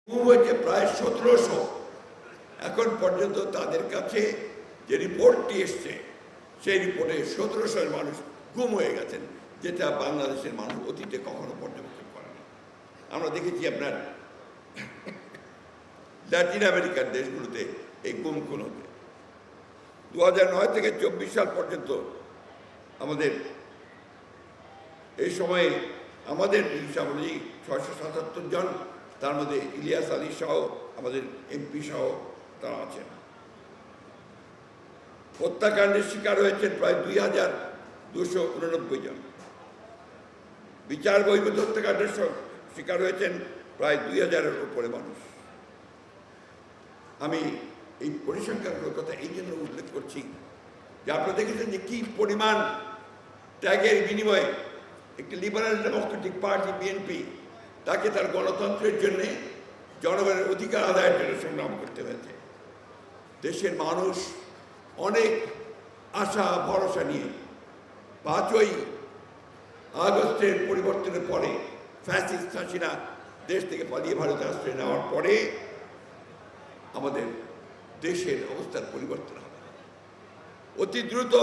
হয়েছে প্রায় 1700। এখন পর্যন্ত তাদের কাছে যে রিপোর্টটি এসছে সেই রিপোর্টে 1700 মানুষ গুম হয়ে গেছেন, যেটা বাংলাদেশের মানুষ অতীতে কখনো পর্যবেক্ষণ করেনি। আমরা দেখেছি আপনার ল্যাটিন আমেরিকার দেশগুলোতে এই গুম খুন হতে 2009 থেকে 24 সাল পর্যন্ত আমাদের এই সময়ে আমাদের হিসাব অনুযায়ী 677 জন, তার মধ্যে ইলিয়াস আলী সহ আমাদের এমপি সহ তারা আছেন। হত্যাকাণ্ডের শিকার হয়েছেন প্রায় 2289 জন। বিচার বহির্ভূত হত্যাকাণ্ডের শিকার হয়েছেন প্রায় 2000-এর উপরে মানুষ। আমি এই পরিসংখ্যানগুলোর কথা এই জন্য উল্লেখ করছি যে আপনারা দেখেছেন যে কি পরিমাণ ত্যাগের বিনিময়ে একটি লিবারেল ডেমোক্রেটিক পার্টি বিএনপি তাকে তার গণতন্ত্রের জন্য জনগণের অধিকার আদায়ের জন্য সংগ্রাম করতে হয়েছে। দেশের মানুষ অনেক আশা ভরসা নিয়ে 5ই আগস্টের পরিবর্তনের পরে ফ্যাসিস্ট হাসিনা দেশ থেকে পালিয়ে ভারতে আশ্রয় নেওয়ার পরে আমাদের দেশের অবস্থার পরিবর্তন হবে। অতি দ্রুত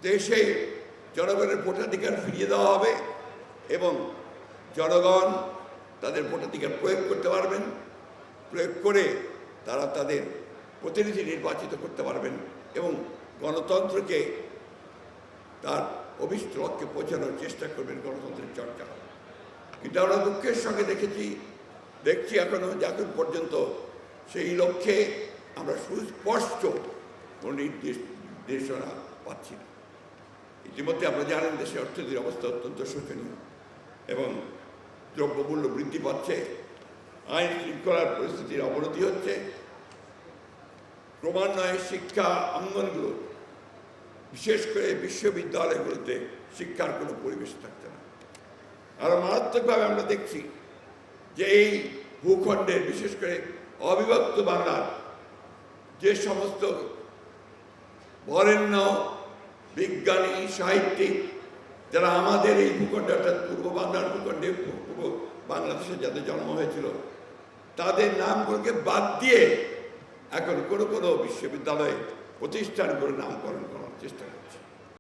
দেশে জনগণের ভোটাধিকার ফিরিয়ে দেওয়া হবে এবং জনগণ তাদের ভোটাধিকার প্রয়োগ করতে পারবেন। প্রয়োগ করে তারা তাদের প্রতিনিধি নির্বাচিত করতে পারবেন এবং গণতন্ত্রকে তার অভিষ্ট লক্ষ্যে পৌঁছানোর চেষ্টা করবেন, গণতন্ত্রের চর্চা। কিন্তু আমরা দুঃখের সঙ্গে দেখছি এখনও যে এখন পর্যন্ত সেই লক্ষ্যে আমরা সুস্পষ্ট কোনো নির্দেশনা পাচ্ছি না। ইতিমধ্যে আপনারা জানেন দেশের অর্থনীতির অবস্থা অত্যন্ত শোচনীয় এবং দ্রব্যমূল্য বৃদ্ধি পাচ্ছে, আইন শৃঙ্খলার পরিস্থিতির অবনতি হচ্ছে, ক্রমান্বয়ে শিক্ষা অঙ্গনগুলো বিশেষ করে বিশ্ববিদ্যালয়গুলোতে শিক্ষার কোনো পরিবেশ থাকছে না। আরও মারাত্মকভাবে আমরা দেখছি যে এই ভূখণ্ডের বিশেষ করে অবিভক্ত বাংলার যে সমস্ত বরেণ্য বিজ্ঞানী সাহিত্যিক যারা আমাদের এই ভূখণ্ডে অর্থাৎ পূর্ব বাংলার ভূখণ্ডে পূর্ব বাংলাদেশে যাদের জন্ম হয়েছিল তাদের নামগুলোকে বাদ দিয়ে এখন কোনো বিশ্ববিদ্যালয়ে প্রতিষ্ঠান করে নামকরণ করার চেষ্টা করছে।